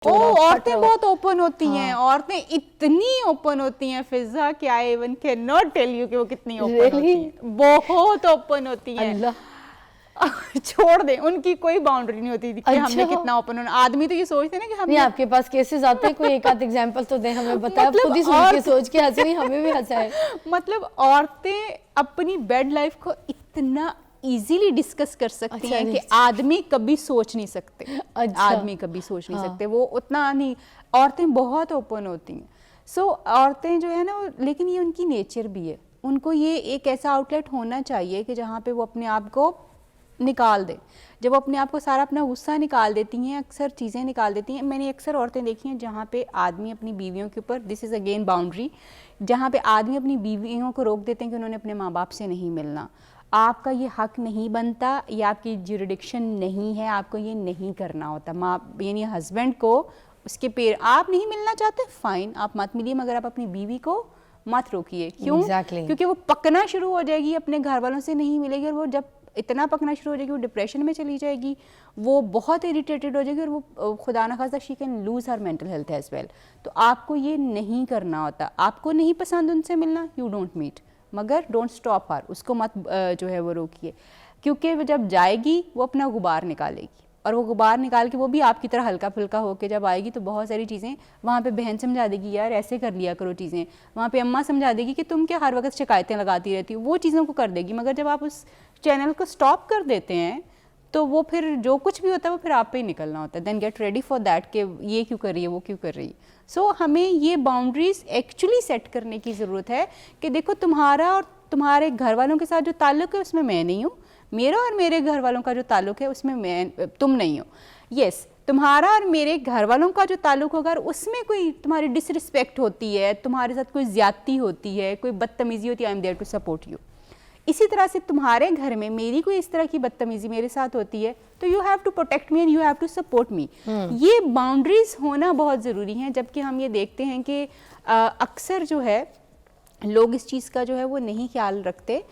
ओ औरतें बहुत ओपन होती हैं, औरतें इतनी ओपन होती हैं फिजा कि I even can not tell you कि वो कितनी ओपन होती हैं, बहुत ओपन होती हैं। छोड़ दें, उनकी कोई बाउंड्री नहीं होती कि हमने कितना ओपन होना। आदमी तो ये सोचते हैं ना कि हम, नहीं आपके पास केसेस आते हैं, कोई एक आध एग्जांपल तो दें हमें, बताएं। मतलब खुद ही सुन के सोच के हंसी, हमें भी हंसा है। मतलब औरतें अपनी बेड लाइफ को इतना इजीली डिस्कस कर सकती हैं कि आदमी कभी सोच नहीं सकते। आदमी कभी सोच नहीं सकते, वो उतना नहीं। औरतें बहुत ओपन होती हैं। सो औरतें जो है ना, लेकिन ये उनकी नेचर भी है, उनको ये एक ऐसा आउटलेट होना चाहिए कि जहाँ पे वो अपने आप को निकाल दे। जब वो अपने आप को सारा अपना गुस्सा निकाल देती हैं, अक्सर चीज़ें निकाल देती हैं। मैंने अक्सर औरतें देखी हैं जहाँ पे आदमी अपनी बीवियों के ऊपर, दिस इज़ अगेन बाउंड्री, जहाँ पे आदमी अपनी बीवियों को रोक देते हैं कि उन्होंने अपने माँ बाप से नहीं मिलना, आपका ये हक नहीं बनता, ये आपकी ज्यूरिडिक्शन नहीं है, आपको ये नहीं करना होता। माँ यानी हस्बैंड को उसके पेड़, आप नहीं मिलना चाहते फाइन, आप मत मिलिए, मगर आप अपनी बीवी को मत रोकिए। क्यों? क्योंकि वो पकना शुरू हो जाएगी, अपने घर वालों से नहीं मिलेगी, और वो जब इतना पकना शुरू हो जाएगी वो डिप्रेशन में चली जाएगी, वो बहुत इरिटेटेड हो जाएगी, और वो खुदा न खास्ता she can lose her mental health as well. तो आपको ये नहीं करना होता। आपको नहीं पसंद उनसे मिलना, यू डोंट मीट, मगर डोंट स्टॉप हर, उसको मत जो है वो रोकिए, क्योंकि वो जब जाएगी वो अपना गुबार निकालेगी, और वो गुबार निकाल के वो भी आपकी तरह हल्का फुल्का होके जब आएगी तो बहुत सारी चीज़ें वहाँ पे बहन समझा देगी, यार ऐसे कर लिया करो चीज़ें, वहाँ पे अम्मा समझा देगी कि तुम क्या हर वक्त शिकायतें लगाती रहती हो, वो चीज़ों को कर देगी। मगर जब आप उस चैनल को स्टॉप कर देते हैं तो वो फिर जो कुछ भी होता है वो फिर आप पे ही निकलना होता है। Then get ready for that कि ये क्यों कर रही है, वो क्यों कर रही है। सो हमें ये बाउंड्रीज एक्चुअली सेट करने की ज़रूरत है कि देखो, तुम्हारा और तुम्हारे घर वालों के साथ जो ताल्लुक है उसमें मैं नहीं हूँ, मेरा और मेरे घर वालों का जो ताल्लुक है उसमें तुम नहीं हो। यस, तुम्हारा और मेरे घर वालों का जो ताल्लुक होगा, उसमें कोई तुम्हारी डिसरिस्पेक्ट होती है, तुम्हारे साथ कोई ज्यादती होती है, कोई बदतमीजी होती है, I am there to support you. इसी तरह से तुम्हारे घर में मेरी कोई इस तरह की बदतमीजी मेरे साथ होती है तो you have to protect me and you have to support me. ये बाउंड्रीज होना बहुत ज़रूरी है। जबकि हम ये देखते हैं कि अक्सर जो है लोग इस चीज़ का जो है वो नहीं ख्याल रखते।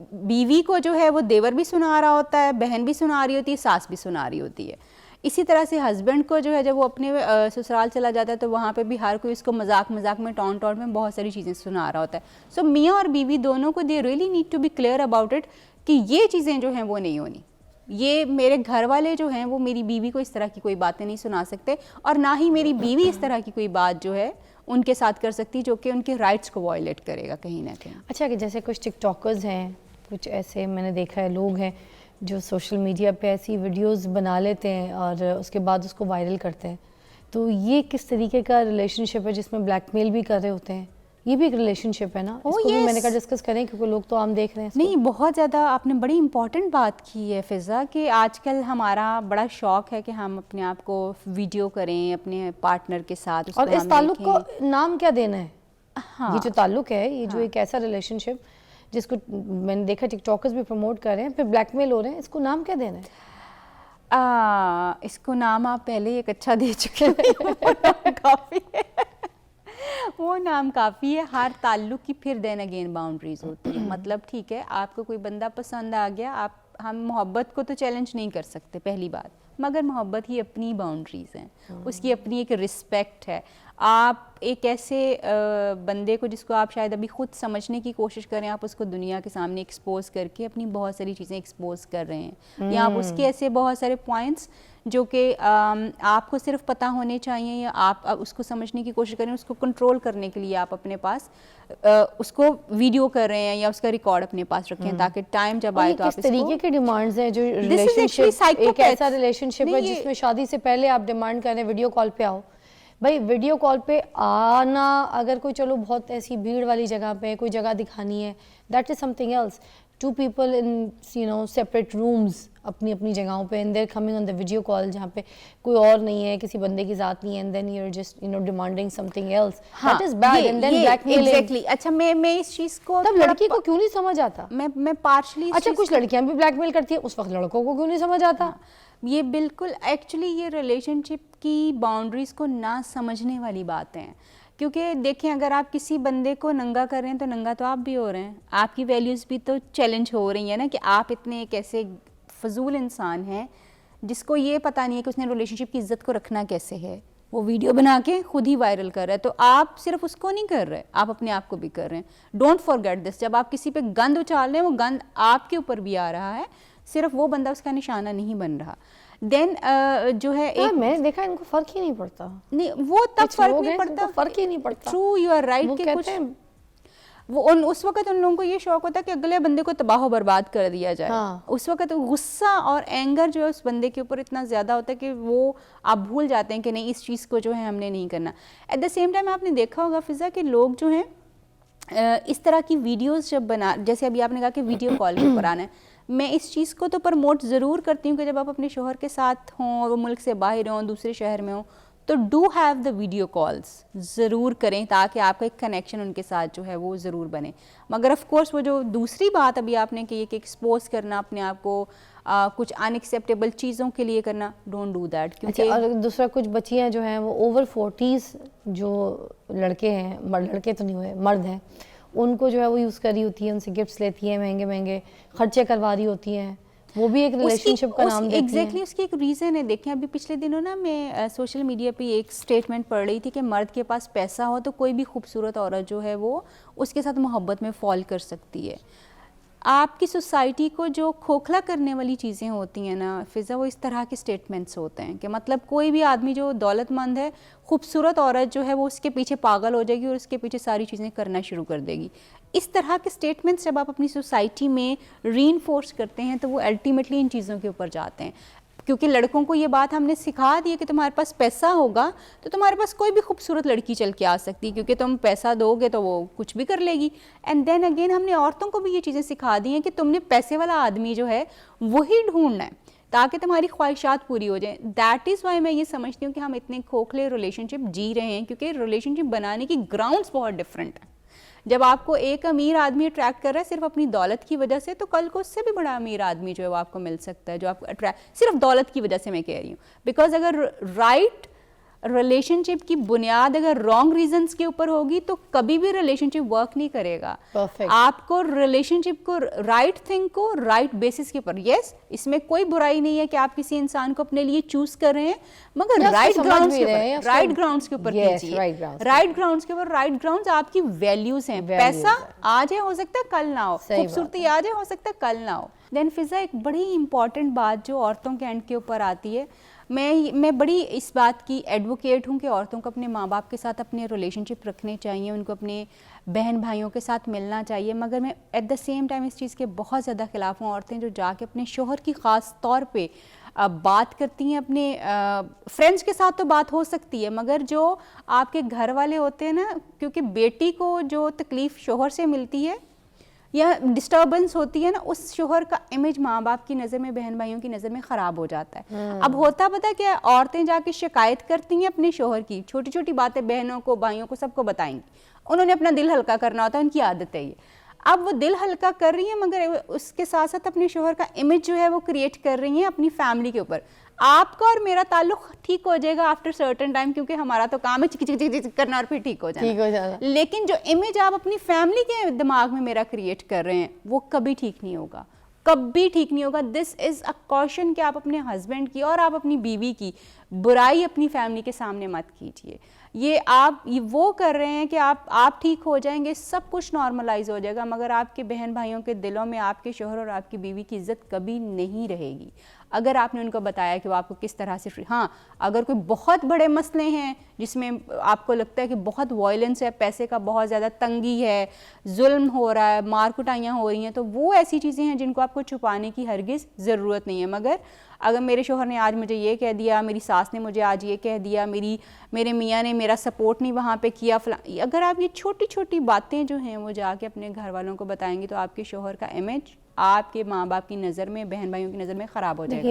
बीवी को जो है वो देवर भी सुना रहा होता है, बहन भी सुना रही होती है, सास भी सुना रही होती है। इसी तरह से हस्बैंड को जो है जब वो अपने ससुराल चला जाता है तो वहाँ पे भी हर कोई उसको मजाक मजाक में टॉन्ट टॉन्ट में बहुत सारी चीज़ें सुना रहा होता है। सो मियाँ और बीवी दोनों को they really need to be clear about it कि ये चीज़ें जो हैं वो नहीं होनी। ये मेरे घर वाले जो हैं वो मेरी बीवी को इस तरह की कोई बातें नहीं सुना सकते, और ना ही मेरी बीवी इस तरह की कोई बात जो है उनके साथ कर सकती जो कि उनके राइट्स को वायलेट करेगा कहीं ना कहीं। अच्छा, कि जैसे कुछ टिकटॉकर्स हैं, कुछ ऐसे मैंने देखा है लोग हैं जो सोशल मीडिया पे ऐसी वीडियोस बना लेते हैं और उसके बाद उसको वायरल करते हैं, तो ये किस तरीके का रिलेशनशिप है जिसमें ब्लैकमेल भी कर रहे होते हैं? ये भी एक रिलेशनशिप है ना? इसको भी मैंने कहा डिस्कस करें क्योंकि लोग तो आम देख रहे हैं। नहीं, बहुत ज़्यादा आपने बड़ी इंपॉर्टेंट बात की है फिज़ा, कि आजकल हमारा बड़ा शौक है कि हम अपने आप को वीडियो करें अपने पार्टनर के साथ, और इस ताल्लुक को नाम क्या देना है? हाँ, ये जो ताल्लुक है, ये जो एक ऐसा रिलेशनशिप जिसको मैंने देखा टिकटॉकर्स भी प्रमोट कर रहे हैं, फिर ब्लैकमेल हो रहे हैं, इसको नाम क्या देना है? इसको नाम आप पहले एक अच्छा दे चुके हैं। काफ़ी है, वो नाम काफ़ी है। हर ताल्लुक की फिर देन अगेन बाउंड्रीज होती है। मतलब ठीक है, आपको कोई बंदा पसंद आ गया, हम मोहब्बत को तो चैलेंज नहीं कर सकते पहली बात, मगर मोहब्बत की अपनी बाउंड्रीज़ हैं, उसकी अपनी एक रिस्पेक्ट है। आप एक ऐसे बंदे को जिसको आप शायद अभी खुद समझने की कोशिश करें, आप उसको दुनिया के सामने एक्सपोज करके अपनी बहुत सारी चीज़ें एक्सपोज कर रहे हैं, या आप उसके ऐसे बहुत सारे पॉइंट्स जो कि आपको सिर्फ पता होने चाहिए, या आप उसको समझने की कोशिश करें, उसको कंट्रोल करने के लिए आप अपने पास उसको वीडियो कर रहे हैं या उसका रिकॉर्ड अपने पास रखें, ताकि टाइम जब आए तो आप किस तरीके के डिमांड्स हैं जो रिलेशनशिप, एक ऐसा रिलेशनशिप है जिसमें शादी से पहले आप डिमांड कर रहे हैं वीडियो कॉल पे आओ। भाई वीडियो कॉल पे आना, अगर कोई चलो बहुत ऐसी भीड़ वाली जगह पे कोई जगह दिखानी है, that is something else. Two people in separate rooms अपनी अपनी जगहों पे, and they're coming on the video call जहाँ पे कोई और नहीं है, किसी बंदे की जात नहीं है, and then you are just demanding something else, that is bad. And then blackmailing. Exactly. अच्छा, मैं इस चीज को तब लड़की को क्यों नहीं समझ आता? मैं पार्शली, अच्छा कुछ लड़कियां भी ब्लैकमेल करती है, उस वक्त लड़कों को क्यों नहीं समझ आता? ये बिल्कुल एक्चुअली ये रिलेशनशिप की बाउंड्रीज को ना समझने वाली बात है। क्योंकि देखें, अगर आप किसी बंदे को नंगा कर रहे हैं तो नंगा तो आप भी हो रहे हैं, आपकी वैल्यूज़ भी तो चैलेंज हो रही है ना, कि आप इतने एक ऐसे फजूल इंसान हैं जिसको ये पता नहीं है कि उसने रिलेशनशिप की इज्जत को रखना कैसे है, वो वीडियो बना के खुद ही वायरल कर रहा है। तो आप सिर्फ उसको नहीं कर रहे, आप अपने आप को भी कर रहे हैं। डोंट फॉरगेट दिस, जब आप किसी पे गंद उछाल रहे हैं, वो गंद आपके ऊपर भी आ रहा है, सिर्फ वो बंदा उसका निशाना नहीं बन रहा। देन जो है एक मैंने देखा इनको फर्क ही नहीं पड़ता। नहीं, वो तब फर्क नहीं पड़ता, फर्क ही नहीं पड़ता। ट्रू, यू आर राइट कि कुछ वो उस वक्त उन लोगों को ये शौक होता है कि अगले बंदे को तबाह बर्बाद कर दिया जाए। हाँ। उस वक्त गुस्सा और एंगर जो है उस बंदे के ऊपर इतना ज़्यादा होता है कि वो आप भूल जाते हैं कि नहीं, इस चीज़ को जो है हमने नहीं करना। एट द सेम टाइम आपने देखा होगा फिज़ा कि लोग जो हैं इस तरह की वीडियोस जब बना, जैसे अभी आपने कहा कि वीडियो कॉल के ऊपर आना है, मैं इस चीज़ को तो प्रमोट ज़रूर करती हूँ कि जब आप अपने शोहर के साथ हों, वो मुल्क से बाहर हों, दूसरे शहर में हों, तो do have the video calls ज़रूर करें, ताकि आपका एक कनेक्शन उनके साथ जो है वो ज़रूर बने। मगर ऑफ कोर्स वो जो दूसरी बात अभी आपने की है कि एक्सपोज करना अपने आप को कुछ अनएक्सेप्टेबल चीज़ों के लिए करना, डोंट डू दैट। क्योंकि अच्छा, और दूसरा कुछ बच्चियां जो हैं वो ओवर 40s जो लड़के हैं, लड़के तो नहीं हुए, मर्द हैं, उनको जो है वो यूज़ कर रही होती है, उनसे गिफ्ट्स लेती है, महंगे महंगे खर्चे करवा रही होती हैं, वो भी एक रिलेशनशिप का नाम देती हैं। एग्जैक्टली उसकी एक रीज़न है। देखें अभी पिछले दिनों ना मैं सोशल मीडिया पे एक स्टेटमेंट पढ़ रही थी कि मर्द के पास पैसा हो तो कोई भी खूबसूरत औरत जो है वो उसके साथ मोहब्बत में फॉल कर सकती है। आपकी सोसाइटी को जो खोखला करने वाली चीज़ें होती हैं ना फिज़ा, वो इस तरह के स्टेटमेंट्स होते हैं कि मतलब कोई भी आदमी जो दौलतमंद है, खूबसूरत औरत जो है वो उसके पीछे पागल हो जाएगी और उसके पीछे सारी चीज़ें करना शुरू कर देगी। इस तरह के स्टेटमेंट्स जब आप अपनी सोसाइटी में रीइंफोर्स करते हैं तो वो अल्टीमेटली इन चीज़ों के ऊपर जाते हैं। क्योंकि लड़कों को ये बात हमने सिखा दी है कि तुम्हारे पास पैसा होगा तो तुम्हारे पास कोई भी खूबसूरत लड़की चल के आ सकती है, क्योंकि तुम पैसा दोगे तो वो कुछ भी कर लेगी। एंड देन अगेन हमने औरतों को भी ये चीज़ें सिखा दी हैं कि तुमने पैसे वाला आदमी जो है वही ढूंढना है ताकि तुम्हारी ख्वाहिशात पूरी हो जाए। दैट इज़ वाई मैं ये समझती हूँ कि हम इतने खोखले रिलेशनशिप जी रहे हैं, क्योंकि रिलेशनशिप बनाने की ग्राउंड्स बहुत डिफरेंट हैं। जब आपको एक अमीर आदमी अट्रैक्ट कर रहा है सिर्फ अपनी दौलत की वजह से, तो कल को उससे भी बड़ा अमीर आदमी जो है वो आपको मिल सकता है जो आपको अट्रैक्ट सिर्फ दौलत की वजह से। मैं कह रही हूँ बिकॉज अगर राइट रिलेशनशिप की बुनियाद अगर रॉन्ग रीजंस के ऊपर होगी तो कभी भी रिलेशनशिप वर्क नहीं करेगा। Perfect. आपको रिलेशनशिप को राइट थिंग को राइट बेसिस के ऊपर, यस इसमें कोई बुराई नहीं है कि आप किसी इंसान को अपने लिए चूज कर रहे हैं, मगर राइट ग्राउंड्स के ऊपर, राइट ग्राउंड्स के ऊपर कीजिए। राइट ग्राउंड्स के ऊपर, राइट ग्राउंड्स आपकी वैल्यूज हैं। पैसा आज है, हो सकता है कल ना हो, खूबसूरती आज है, हो सकता है कल ना हो। देन फिजा एक बड़ी इंपॉर्टेंट बात जो औरतों के एंड के ऊपर आती है, मैं बड़ी इस बात की एडवोकेट हूँ कि औरतों को अपने माँ बाप के साथ अपने रिलेशनशिप रखने चाहिए, उनको अपने बहन भाइयों के साथ मिलना चाहिए, मगर मैं एट द सेम टाइम इस चीज़ के बहुत ज़्यादा खिलाफ हूँ। औरतें जो जाके अपने शोहर की ख़ास तौर पे बात करती हैं, अपने फ्रेंड्स के साथ तो बात हो सकती है, मगर जो आपके घर वाले होते हैं ना, क्योंकि बेटी को जो तकलीफ़ शोहर से मिलती है या डिस्टर्बेंस होती है ना, उस शोहर का इमेज माँ बाप की नज़र में, बहन भाइयों की नज़र में ख़राब हो जाता है। अब होता पता क्या है, औरतें जाके शिकायत करती हैं अपने शोहर की, छोटी छोटी बातें बहनों को, भाइयों को, सबको बताएंगी। उन्होंने अपना दिल हल्का करना होता है, उनकी आदत है ये। अब वो दिल हल्का कर रही है, मगर उसके साथ साथ अपने शोहर का इमेज जो है वो क्रिएट कर रही हैं अपनी फैमिली के ऊपर। आपका और मेरा ताल्लुक ठीक हो जाएगा आफ्टर सर्टेन टाइम, क्योंकि हमारा तो काम है चिक चिक चिक करना और फिर ठीक हो जाना। लेकिन जो इमेज आप अपनी फैमिली के दिमाग में मेरा क्रिएट कर रहे हैं वो कभी ठीक नहीं होगा, कभी ठीक नहीं होगा। दिस इज़ अ कॉशन कि आप अपने हस्बैंड की और आप अपनी बीवी की बुराई अपनी फैमिली के सामने मत कीजिए। ये वो कर रहे हैं कि आप ठीक हो जाएंगे, सब कुछ नॉर्मलाइज हो जाएगा, मगर आपके बहन भाइयों के दिलों में आपके शोहर और आपकी बीवी की इज्जत कभी नहीं रहेगी अगर आपने उनको बताया कि वो आपको किस तरह से हाँ, अगर कोई बहुत बड़े मसले हैं जिसमें आपको लगता है कि बहुत वायलेंस है, पैसे का बहुत ज़्यादा तंगी है, जुल्म हो रहा है, मार कुटाइयाँ हो रही हैं, तो वो ऐसी चीज़ें हैं जिनको आपको छुपाने की हरगिज़ ज़रूरत नहीं है। मगर अगर मेरे शोहर ने आज मुझे ये कह दिया, मेरी सास ने मुझे आज ये कह दिया, मेरे मियाँ ने मेरा सपोर्ट नहीं वहाँ पे किया, अगर आप ये छोटी छोटी बातें जो हैं वो जाके अपने घर वालों को बताएंगे तो आपके शोहर का इमेज आपके माँ बाप की नज़र में, बहन भाइयों की नज़र में ख़राब हो जाएगा।